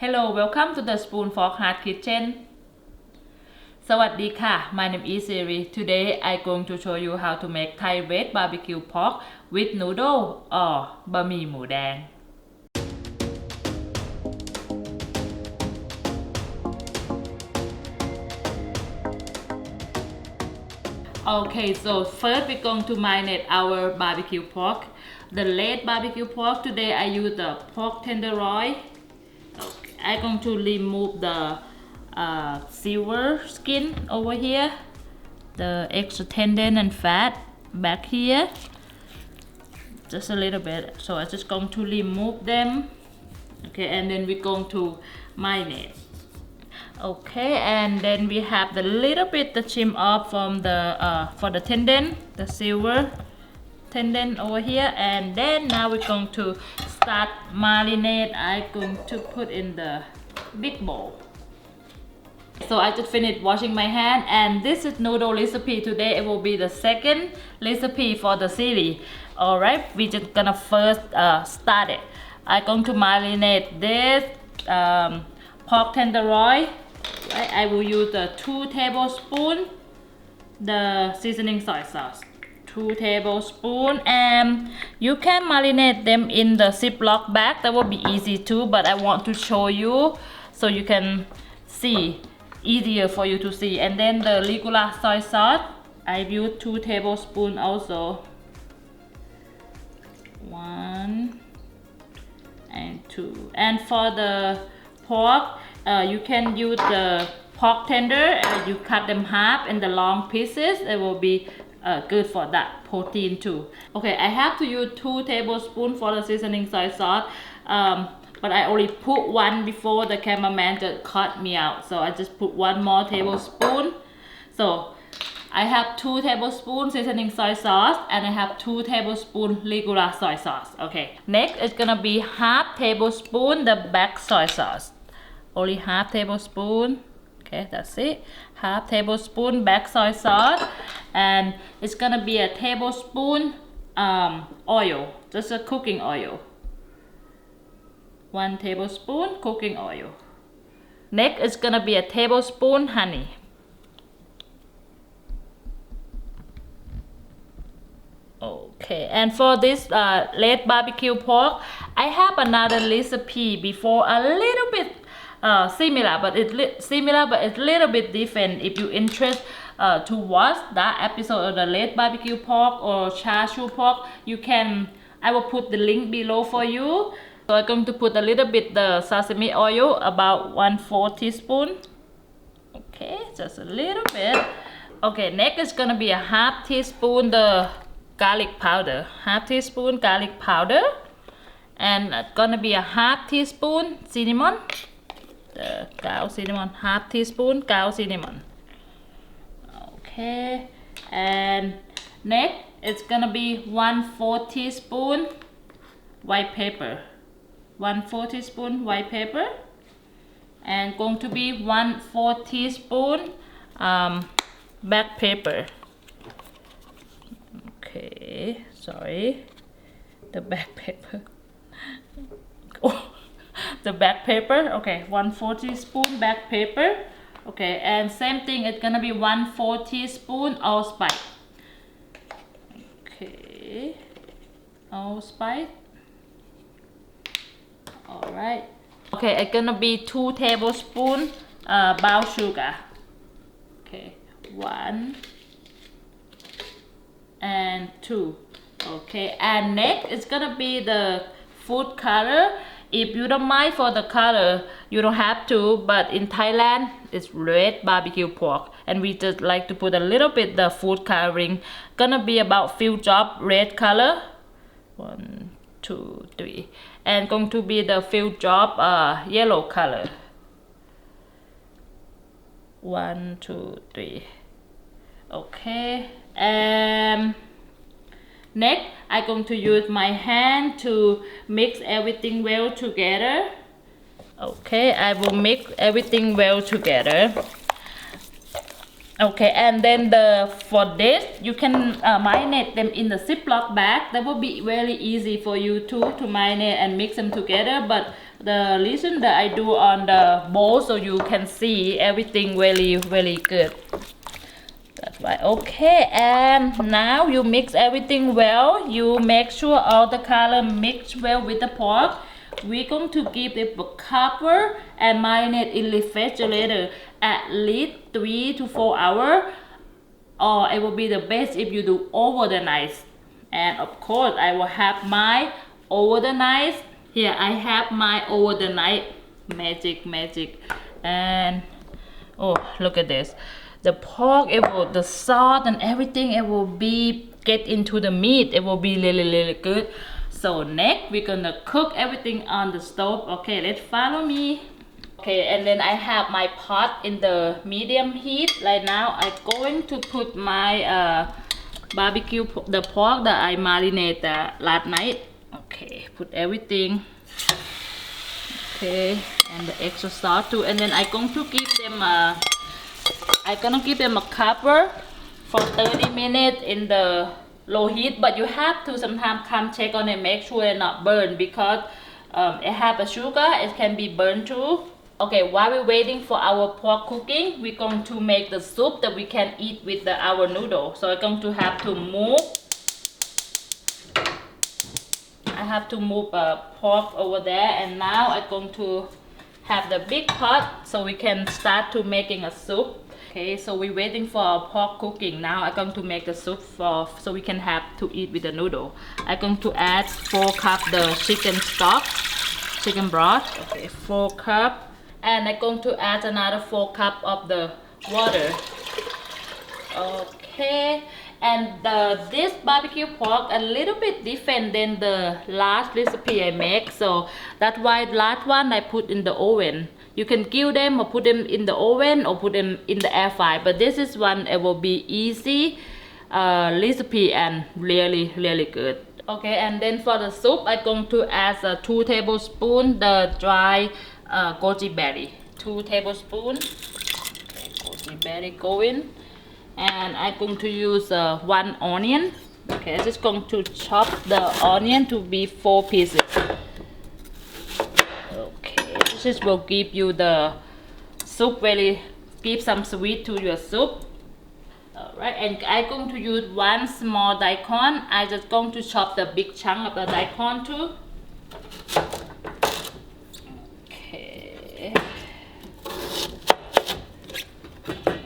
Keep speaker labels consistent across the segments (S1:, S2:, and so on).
S1: Hello, welcome to the Spoon Fork Heart Kitchen. สวัสดีค่ะ My name is Siri. Today I'm going to show you how to make Thai red barbecue pork with noodle or บะหมี่หมูแดง Okay, so first we're going to marinate our barbecue pork. The red barbecue pork today I use the pork tenderloin. Okay, I'm going to remove the silver skin over here, the extra tendon and fat back here, just a little bit. So I'm just going to remove them. Okay, and then we're going to marinate. Okay, and then we have the little bit the trim off from the for the tendon, the silver tendon over here, and then now we're going to start marinate. I'm going to put in the big bowl. So I just finished washing my hand, and this is noodle recipe. Today it will be the second recipe for the series. Alright, we just gonna first start it. I'm going to marinate this pork tenderloin. Right, I will use the 2 tablespoons the seasoning soy sauce. 2 tablespoons, and you can marinate them in the Ziploc bag. That will be easy too, but I want to show you so you can see, easier for you to see. And then the regular soy sauce, I use 2 tablespoons also. 1 and 2. And for the pork, you can use the pork tender. You cut them half in the long pieces. It will be good for that protein too. Okay, I have to use 2 tablespoons for the seasoning soy sauce. But I only put 1 before the cameraman just cut me out. So I just put 1 more tablespoon. So I have 2 tablespoons seasoning soy sauce, and I have 2 tablespoons regular soy sauce. Okay, next it's gonna be half tablespoon the black soy sauce. Only half tablespoon. Okay, that's it. Half tablespoon black soy sauce, and it's gonna be a tablespoon oil, just a cooking oil. 1 tablespoon cooking oil. Next it's gonna be a tablespoon honey. Okay, and for this red barbecue pork, I have another recipe before, a little bit similar, but it's a little bit different. If you interest to watch that episode of the red barbecue pork or char siu pork, you can. I will put the link below for you. So I'm going to put a little bit the sesame oil, about 1/4 teaspoon. Okay, just a little bit. Okay, next is gonna be a half teaspoon the garlic powder. Half teaspoon garlic powder, and gonna be a half teaspoon cinnamon. The ground cinnamon, half teaspoon ground cinnamon. Okay, and next it's gonna be 1/4 teaspoon white pepper. 1/4 teaspoon white pepper, and going to be 1/4 teaspoon black pepper. Okay, sorry, the black pepper. Oh, the black pepper. Okay, 1/4 teaspoon black pepper. Okay, and same thing, it's gonna be 1/4 teaspoon allspice. Okay, allspice. Alright. Okay, it's gonna be 2 tablespoons brown sugar. Okay, 1 and 2. Okay, and next it's gonna be the food color. If you don't mind for the color, you don't have to, but in Thailand it's red barbecue pork, and we just like to put a little bit the food coloring. Gonna be about few drop red color. 1, 2, 3, and going to be the few drop yellow color. 1, 2, 3. Okay, and next I'm going to use my hand to mix everything well together. Okay, I will mix everything well together. Okay, and then for this you can marinate them in the Ziploc bag. That will be very easy for you too to marinate and mix them together. But the reason that I do on the bowl so you can see everything really good. That's right. Okay, and now you mix everything well. You make sure all the color mix well with the pork. We're going to give it a cover and marinate in the refrigerator at least 3 to 4 hours, or it will be the best if you do over the night. And of course I will have my over the night. Here I have my over the night magic. And oh, look at this. The pork, the salt and everything, it will be get into the meat. It will be really good. So next we're gonna cook everything on the stove. Okay, let's follow me. Okay, and then I have my pot in the medium heat. Right now I'm going to put my barbecue, the pork that I marinated last night. Okay, put everything. Okay, and the extra salt too. And then I'm going to give them a cover for 30 minutes in the low heat, but you have to sometimes come check on it, make sure it's not burned, because it have a sugar, it can be burned too. Okay, while we're waiting for our pork cooking, we're going to make the soup that we can eat with our noodle. So I'm going to have to move. I have to move pork over there, and now I'm going to have the big pot so we can start to making a soup. Okay, so we're waiting for our pork cooking. Now I'm going to make the soup so we can have to eat with the noodle. I'm going to add 4 cups the chicken stock, chicken broth. Okay, 4 cups. And I'm going to add another 4 cups of the water. Okay, and this barbecue pork a little bit different than the last recipe I make, so that's why the last one I put in the oven. You can grill them or put them in the oven or put them in the air fryer, but this is one, it will be easy recipe and really good. Okay, and then for the soup I'm going to add 2 tablespoons the dry goji berry. 2 tablespoons. Okay, goji berry go in. And I'm going to use 1 onion. Okay, I'm just going to chop the onion to be 4 pieces. Okay, this will give you the soup, really give some sweet to your soup. Alright, and I'm going to use 1 small daikon. I'm just going to chop the big chunk of the daikon too. Okay.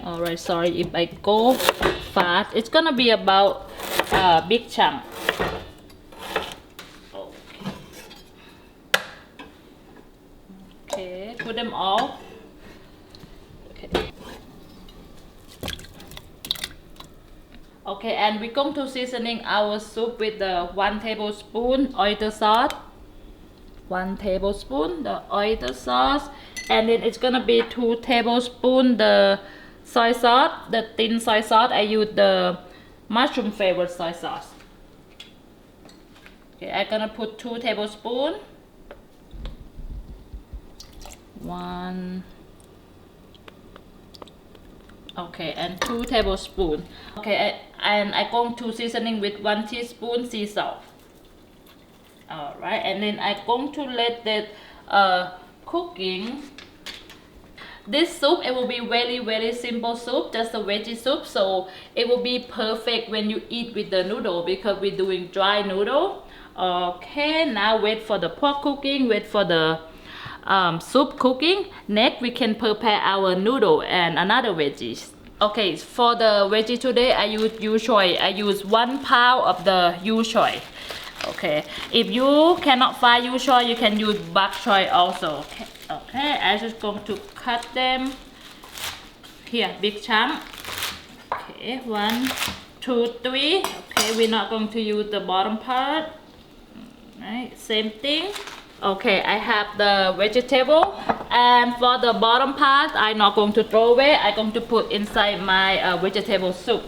S1: Alright, sorry if I go fast. It's gonna be about big chunk. Okay, put them all. Okay. Okay, and we're going to seasoning our soup with the 1 tablespoon oyster sauce. 1 tablespoon the oyster sauce, and then it's gonna be 2 tablespoons the soy sauce, the thin soy sauce. I use the mushroom flavored soy sauce. Okay, I'm gonna put 2 tablespoons. 1. Okay, and 2 tablespoons. Okay, and I'm going to seasoning with 1 teaspoon sea salt. Alright, and then I'm going to let that cooking. This soup, it will be very simple soup, just a veggie soup, so it will be perfect when you eat with the noodle because we're doing dry noodle. Okay, now wait for the pork cooking, wait for the soup cooking. Next we can prepare our noodle and another veggies. Okay, for the veggie today I use yu choy. I use 1 pound of the yu choy. Okay, if you cannot find yu choy, you can use bok choy also. Okay, I'm just going to cut them here, big chunk. Okay, 1, 2, 3. Okay, we're not going to use the bottom part. Right, same thing. Okay, I have the vegetable, and for the bottom part I'm not going to throw away. I'm going to put inside my vegetable soup.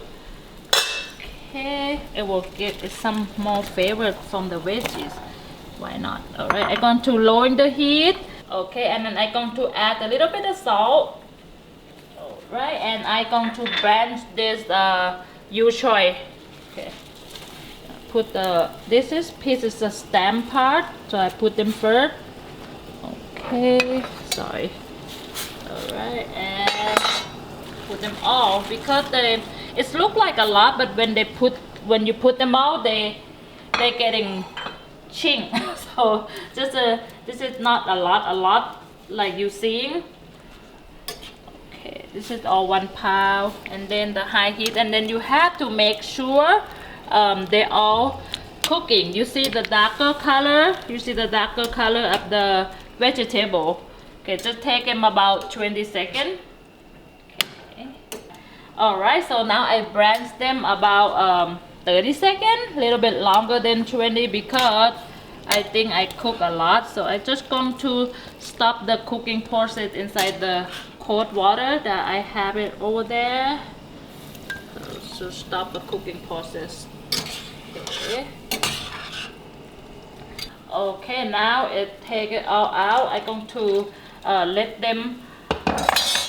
S1: Okay, it will give it some more flavor from the veggies. Why not? Alright, I'm going to lower the heat. Okay, and then I'm going to add a little bit of salt. Alright, and I'm going to blanch this yu choy. Okay. Put this is pieces the stem part, so I put them first. Okay, sorry. Alright, and put them all because it look like a lot, but when you put them all, they're getting chink. So this is not a lot like you seeing. Okay, this is all 1 pound, and then the high heat, and then you have to make sure they're all cooking. You see the darker color? You see the darker color of the vegetable. Okay, just take them about 20 seconds. Okay. Alright, so now I blanch them about 30 seconds, a little bit longer than 20 because I think I cook a lot. So I just going to stop the cooking process inside the cold water that I have it over there. So stop the cooking process. Okay. Okay, now take it all out. I'm going to let them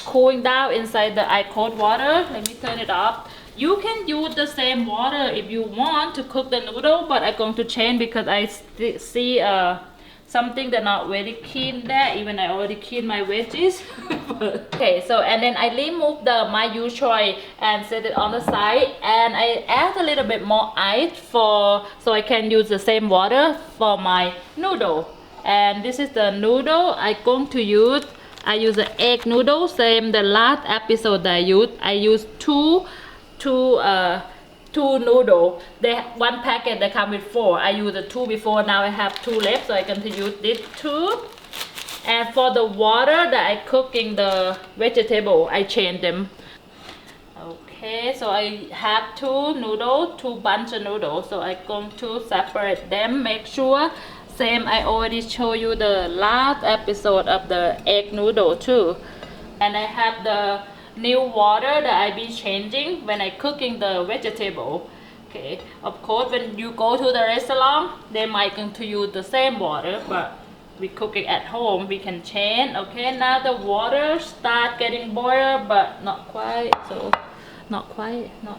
S1: cooling down inside the ice cold water. Let me turn it off. You can use the same water if you want to cook the noodle, but I'm going to change because I see something that not very clean there. Even I already cleaned my veggies. Okay, so and then I remove my usual and set it on the side, and I add a little bit more ice so I can use the same water for my noodle. And this is the noodle I'm going to use. I use the egg noodle, same the last episode that I used two noodle. One packet that come with 4. I used the 2 before, now I have 2 left, so I can use this 2. And for the water that I cooking the vegetable, I change them. Okay, so I have 2 noodles, 2 bunch of noodles, so I'm going to separate them. Make sure same I already show you the last episode of the egg noodle too. And I have the new water that I be changing when I cooking the vegetable. Okay, of course when you go to the restaurant, they might going to use the same water, but we cooking at home, we can change. Okay, now the water start getting boil, but not quite. So not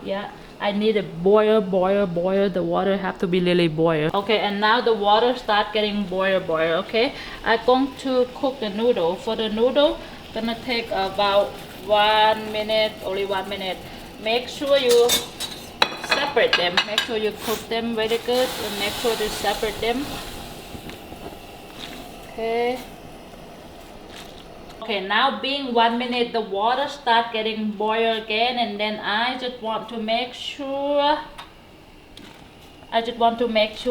S1: yet. I need a boil. The water have to be really boil. Okay, and now the water start getting boil. Okay, I'm going to cook the noodle. For the noodle, gonna take about 1 minute, only 1 minute. Make sure you separate them. Make sure you cook them very good, and make sure to separate them. Okay. Okay, now being 1 minute, the water start getting boil again, and then I just want to make sure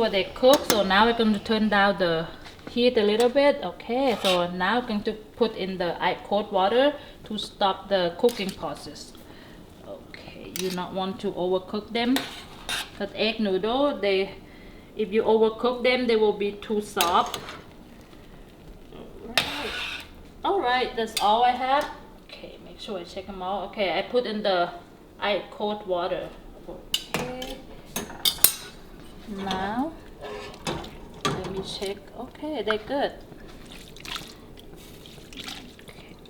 S1: they cook. So now we're going to turn down the heat a little bit. Okay, so now I'm going to put in the ice cold water to stop the cooking process. Okay, you not want to overcook them, because egg noodle, if you overcook them, they will be too soft. Alright, that's all I have. Okay, make sure I check them out. Okay, I put in the ice cold water. Okay. Now, let me check. Okay, they're good.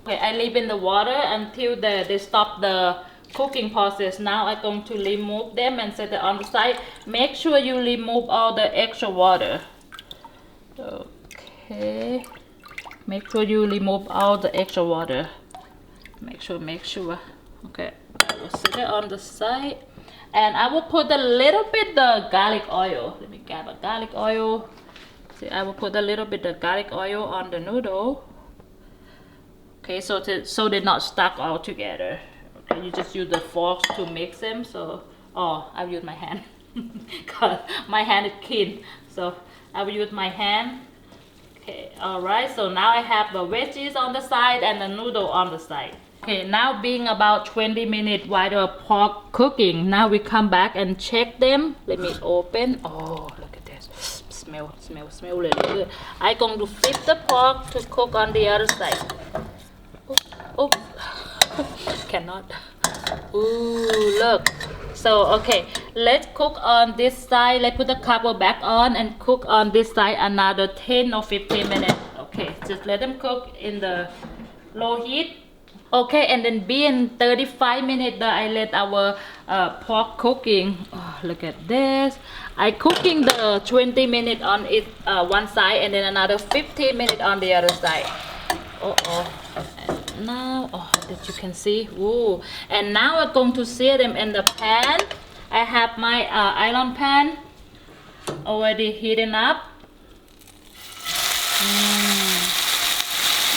S1: Okay, I leave in the water until they stop the cooking process. Now I'm going to remove them and set it on the side. Make sure you remove all the extra water. Okay. Make sure you remove all the extra water. Make sure. Okay, I will set it on the side, and I will put a little bit the garlic oil. Let me grab a garlic oil. See, I will put a little bit of garlic oil on the noodle. Okay, so they're not stuck all together. Okay, you just use the fork to mix them. So, I will use my hand. Cause my hand is clean, so I will use my hand. Okay, alright, so now I have the veggies on the side and the noodle on the side. Okay, now being about 20 minutes while the pork cooking, now we come back and check them. Let me open. Oh, look at this. Smell really good. I'm going to flip the pork to cook on the other side. Oh. Cannot. Ooh, look. So, okay, let's cook on this side. Let's put the cover back on and cook on this side another 10 or 15 minutes. Okay, just let them cook in the low heat. Okay, and then being 35 minutes that I let our pork cooking. Oh, look at this. I cooking the 20 minutes on it one side, and then another 15 minutes on the other side. And now, that you can see. Ooh. And now I'm going to sear them in the pan. I have my iron pan already heating up.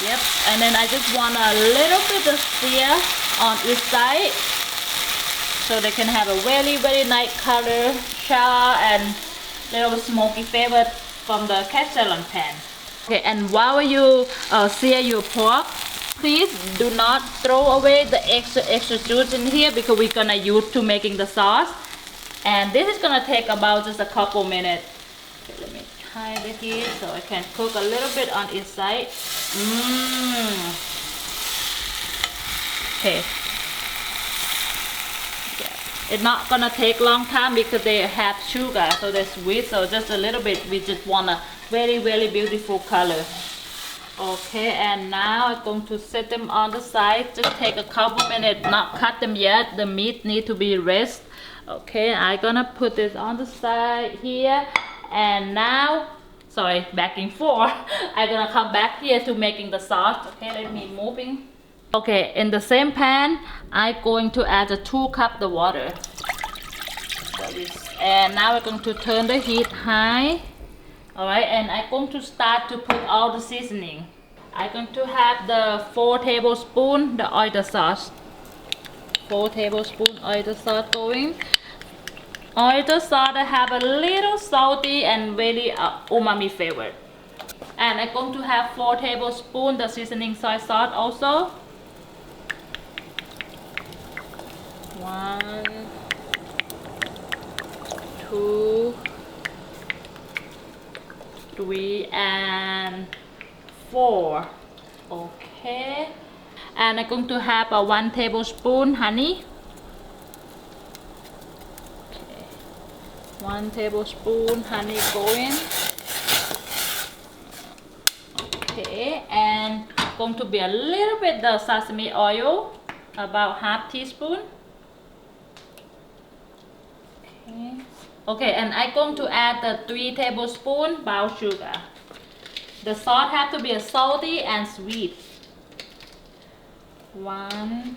S1: Yep. And then I just want a little bit of sear on each side, so they can have a very, very nice color, sharp, and little smoky flavor from the cast iron pan. Okay, and while you sear your pork, please do not throw away the extra juice in here, because we're gonna use to making the sauce. And this is gonna take about just a couple minutes. Okay, let me hide it here so I can cook a little bit on each side. Okay. It's not gonna take long time because they have sugar, so they're sweet. So just a little bit, we just want a very, very beautiful color. Okay, and now I'm going to set them on the side. Just take a couple minutes, not cut them yet. The meat need to be rest. Okay, I'm gonna put this on the side here. And now, sorry, back and forth. I'm gonna come back here to making the sauce. Okay, let me moving. Okay, in the same pan, I'm going to add 2 cups of water. And now we're going to turn the heat high. Alright, and I'm going to start to put all the seasoning. I'm going to have the 4 tablespoons the oyster sauce. 4 tablespoons oyster sauce going. Oyster sauce have a little salty and very umami flavor. And I'm going to have 4 tablespoons the seasoning soy sauce also. 1, 2, 3, and 4. Okay. And I'm going to have 1 tablespoon honey. Okay. 1 tablespoon honey going. Okay, and going to be a little bit the sesame oil, about half teaspoon. Okay. Okay, and I'm going to add the 3 tablespoons brown sugar. The sauce have to be salty and sweet. 1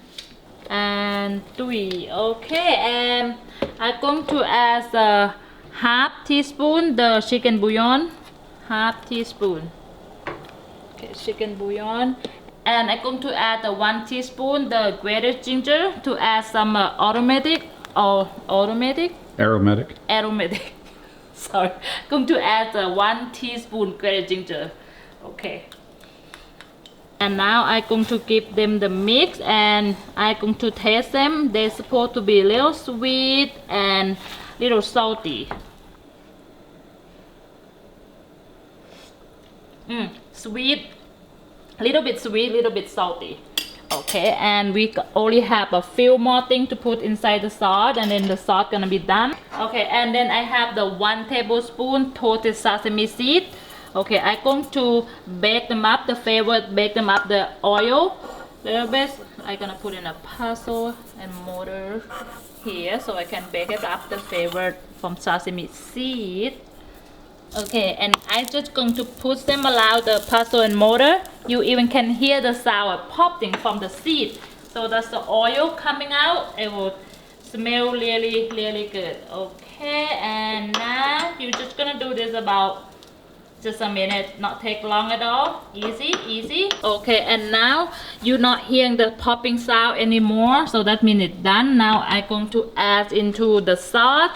S1: and 3. Okay, and I'm going to add a half teaspoon the chicken bouillon. Half teaspoon. Okay, chicken bouillon. And I'm going to add 1 teaspoon the grated ginger to add some aromatic. Sorry, going to add 1 teaspoon grated ginger. Okay. And now I'm going to give them the mix, and I'm going to taste them. They're supposed to be a little sweet and little salty. Sweet, little bit sweet, little bit salty. Okay, and we only have a few more things to put inside the sauce, and then the sauce gonna be done. Okay, and then I have the 1 tablespoon toasted sesame seed. Okay, I'm going to bake them up, the favorite, bake them up the oil a little bit. I'm gonna put in a pestle and mortar here so I can bake it up, the favorite from sesame seed. Okay, and I'm just going to put them around the pestle and mortar. You even can hear the sound popping from the seed. So that's the oil coming out. It will smell really, really good. Okay, and now you're just gonna do this about just a minute, not take long at all. Easy, easy. Okay, and now you're not hearing the popping sound anymore, so that means it's done. Now I'm going to add into the sauce.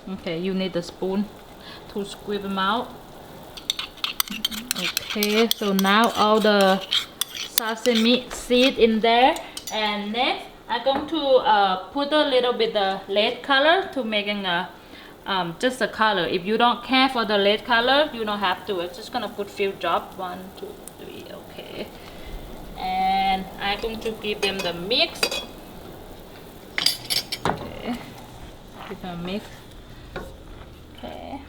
S1: Okay, you need a spoon to squeeze them out. Okay, so now all the sesame seed in there, and next I'm going to put a little bit of red color to making a just a color. If you don't care for the red color, you don't have to. I'm just gonna put few drops. 1, 2, 3. Okay, and I'm going to give them the mix. Okay, give them a mix. Okay.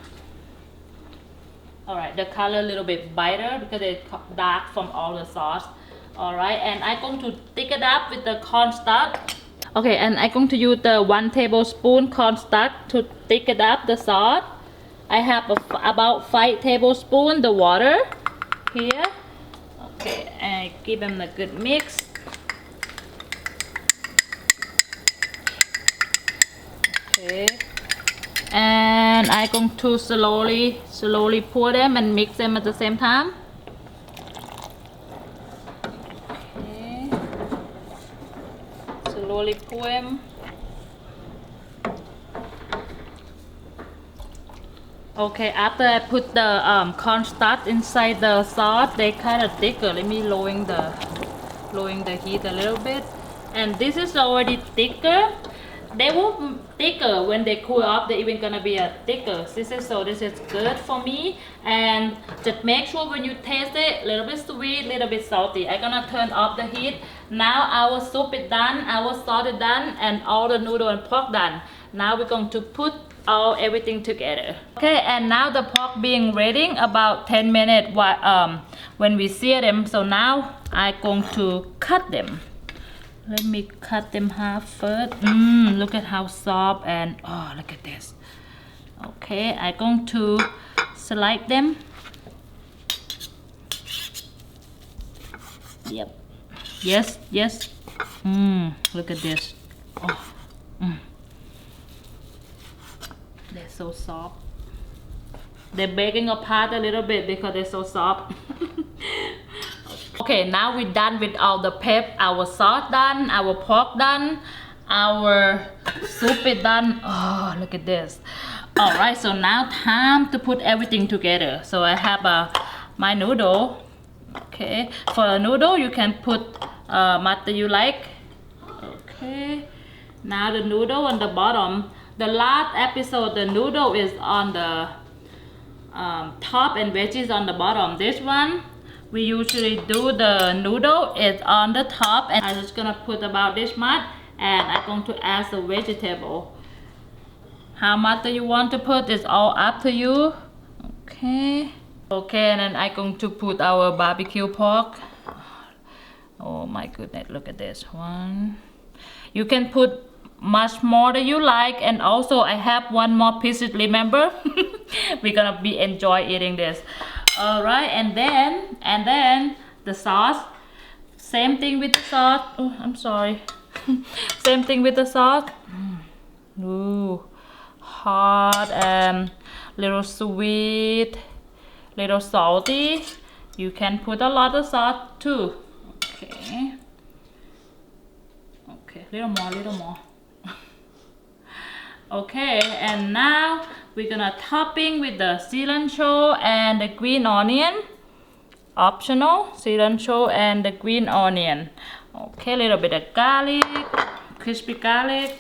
S1: Alright, the color a little bit brighter because it's dark from all the sauce. Alright, and I'm going to thick it up with the cornstarch. Okay, and I'm going to use the 1 tablespoon cornstarch to thick it up, the sauce. I have about 5 tablespoons the water here. Okay, I give them a good mix. Okay, and I'm going to slowly pour them and mix them at the same time. Okay, slowly pour them. Okay, after I put the cornstarch inside the sauce, they kind of thicker. Let me lowering the heat a little bit. And this is already thicker. They will thicker when they cool off. They're even gonna be a thicker. This is good for me. And just make sure when you taste it, a little bit sweet, a little bit salty. I'm gonna turn off the heat. Now our soup is done, our sauce is done, and all the noodle and pork done. Now we're going to put everything together. Okay, and now the pork being ready about 10 minutes when we sear them. So now I'm going to cut them. Let me cut them half first. Look at how soft, and oh, look at this. Okay, I'm going to slice them. Yep. Yes. Look at this. Oh. They're so soft. They're breaking apart a little bit because they're so soft. Okay, now we're done with all the our sauce done, our pork done, our soup is done. Oh, look at this. Alright, so now time to put everything together. So I have my noodle. Okay, for a noodle you can put mustard you like. Okay, now the noodle on the bottom. The last episode, the noodle is on the top and veggies on the bottom. This one, we usually do the noodle is on the top, and I'm just gonna put about this much, and I'm going to add the vegetable. How much do you want to put is all up to you. Okay, and then I'm going to put our barbecue pork. Oh my goodness, look at this one. You can put much more than you like, and also I have one more piece, remember. We're gonna be enjoy eating this. All right, and then the sauce. Same thing with the sauce. Oh, I'm sorry. Same thing with the sauce. Ooh, hot and little sweet, little salty. You can put a lot of sauce too. Okay, little more. Okay, and now we're gonna topping with the cilantro and the green onion. Optional, cilantro and the green onion. Okay, a little bit of garlic, crispy garlic.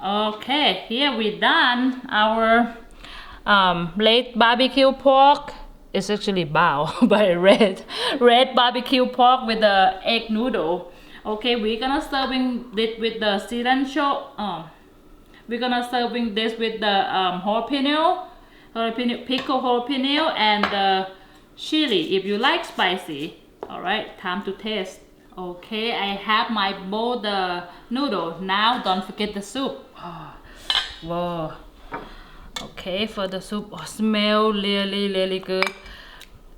S1: Okay, here we done our late barbecue pork. It's actually bao, but red barbecue pork with the egg noodle. Okay, we're gonna serving this with the cilantro. We're gonna serving this with the pickled jalapeno, and the chili if you like spicy. All right, time to taste. Okay, I have my bowl the noodle. Now don't forget the soup. Whoa. Okay, for the soup, smell really good.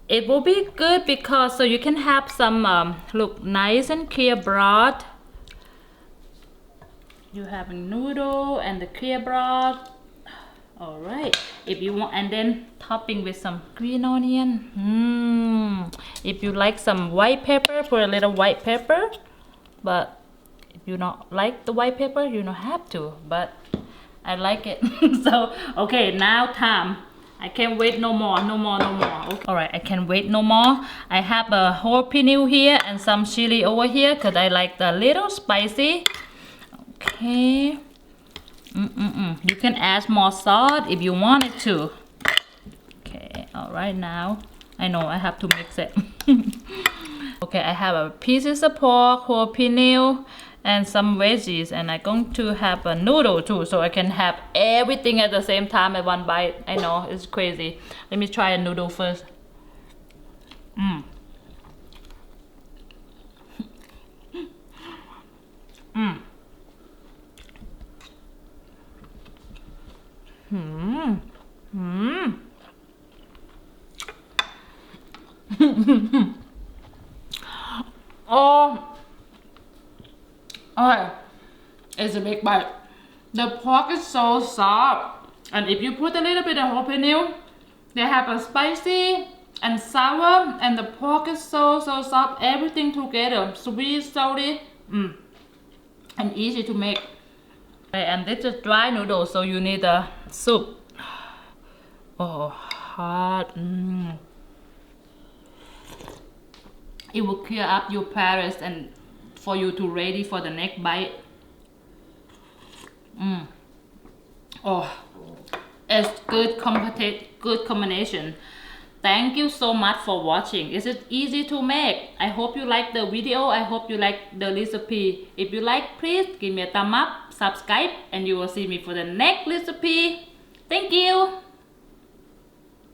S1: It will be good because so you can have some look nice and clear broth. You have a noodle and the clear broth. All right, if you want, and then topping with some green onion. If you like some white pepper, put a little white pepper. But if you don't like the white pepper, you don't have to. But I like it. So okay, now time. I can't wait no more. Okay. All right, I can't wait no more. I have a jalapeno here and some chili over here because I like the little spicy. Okay. You can add more salt if you wanted to. Okay, all right, now I know I have to mix it. Okay, I have a pieces of pork, jalapeno, and some veggies, and I'm going to have a noodle too, so I can have everything at the same time at one bite. I know, it's crazy. Let me try a noodle first. Oh, okay. It's a big bite. The pork is so soft, and if you put a little bit of jalapeno, they have a spicy and sour, and the pork is so soft. Everything together, sweet, salty, and easy to make. Okay, and this is dry noodles, so you need a soup. Oh, hot. It will clear up your palate and for you to ready for the next bite. Oh, it's good combination. Thank you so much for watching. Is it easy to make? I hope you like the video. I hope you like the recipe. If you like, please give me a thumb up, subscribe, and you will see me for the next recipe. Thank you.